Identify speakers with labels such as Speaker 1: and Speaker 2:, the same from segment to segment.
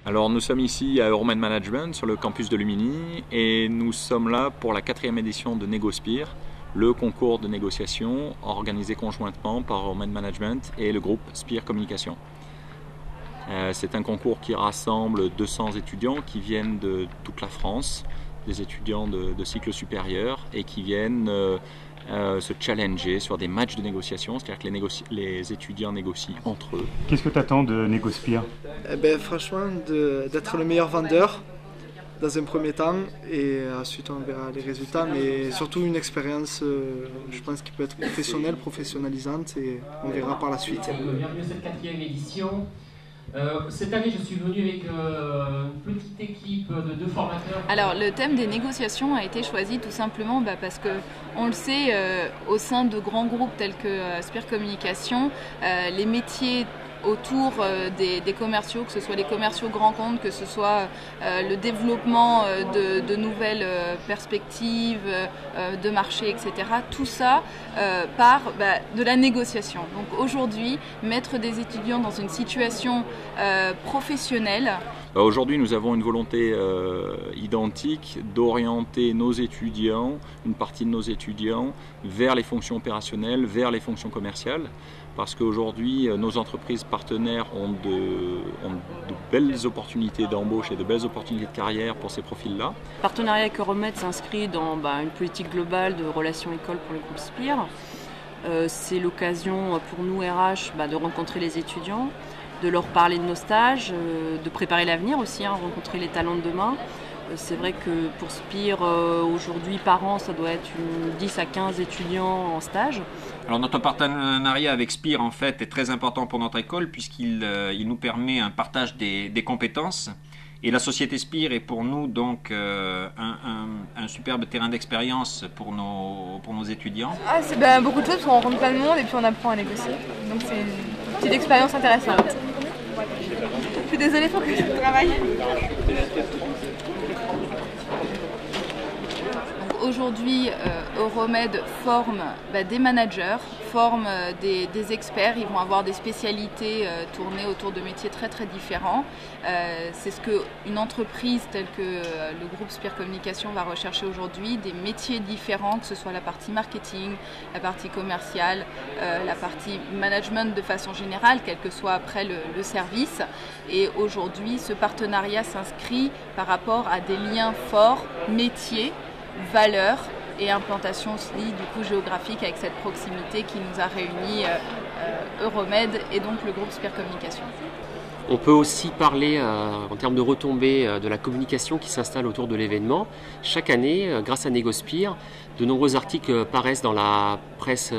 Speaker 1: Alors nous sommes ici à Euromed Management sur le campus de Lumini et nous sommes là pour la 4e édition de NegoSpire, le concours de négociation organisé conjointement par Euromed Management et le groupe Spire Communication. C'est un concours qui rassemble 200 étudiants qui viennent de toute la France, des étudiants de cycle supérieur et qui viennent se challenger sur des matchs de négociation, c'est-à-dire que les étudiants négocient entre eux.
Speaker 2: Qu'est-ce que tu attends de NegoSpire?
Speaker 3: Franchement, d'être le meilleur vendeur dans un premier temps et ensuite on verra les résultats, mais surtout une expérience, je pense, qui peut être professionnelle, professionnalisante et on verra par la suite.
Speaker 4: Bienvenue à cette 4e édition. Cette année, je suis venu avec une petite équipe de 2 formateurs.
Speaker 5: Alors, le thème des négociations a été choisi tout simplement parce que, on le sait, au sein de grands groupes tels que Spire Communication, les métiers autour des commerciaux, que ce soit les commerciaux grands comptes, que ce soit le développement de nouvelles perspectives de marché, etc. Tout ça part de la négociation. Donc aujourd'hui, mettre des étudiants dans une situation professionnelle.
Speaker 1: Aujourd'hui, nous avons une volonté identique d'orienter nos étudiants, une partie de nos étudiants, vers les fonctions opérationnelles, vers les fonctions commerciales. Parce qu'aujourd'hui, nos entreprises partenaires ont de belles opportunités d'embauche et de belles opportunités de carrière pour ces profils-là.
Speaker 6: Le partenariat avec Euromed s'inscrit dans une politique globale de relations écoles pour le groupe Spire. C'est l'occasion pour nous, RH, de rencontrer les étudiants, de leur parler de nos stages, de préparer l'avenir aussi, rencontrer les talents de demain. C'est vrai que pour Spire, aujourd'hui, par an, ça doit être 10 à 15 étudiants en stage.
Speaker 7: Alors notre partenariat avec Spire, en fait, est très important pour notre école puisqu'il nous permet un partage des compétences. Et la société Spire est pour nous donc un superbe terrain d'expérience pour nos étudiants.
Speaker 8: C'est beaucoup de choses, on rencontre plein de monde et puis on apprend à négocier. Donc c'est une petite expérience intéressante. Je suis désolée, il faut que je travaille.
Speaker 5: Aujourd'hui, Euromed forme des managers, forme des experts. Ils vont avoir des spécialités tournées autour de métiers très très différents. C'est ce qu'une entreprise telle que le groupe Spire Communication va rechercher aujourd'hui, des métiers différents, que ce soit la partie marketing, la partie commerciale, la partie management de façon générale, quel que soit après le service. Et aujourd'hui, ce partenariat s'inscrit par rapport à des liens forts, métiers, valeurs et implantation aussi du coup géographique avec cette proximité qui nous a réunis Euromed et donc le groupe Spire Communication.
Speaker 9: On peut aussi parler en termes de retombées de la communication qui s'installe autour de l'événement. Chaque année, grâce à NegoSpire, de nombreux articles paraissent dans la presse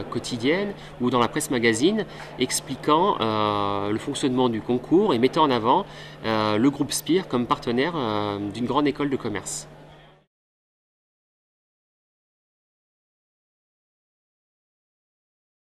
Speaker 9: quotidienne ou dans la presse magazine expliquant le fonctionnement du concours et mettant en avant le groupe Spire comme partenaire d'une grande école de commerce.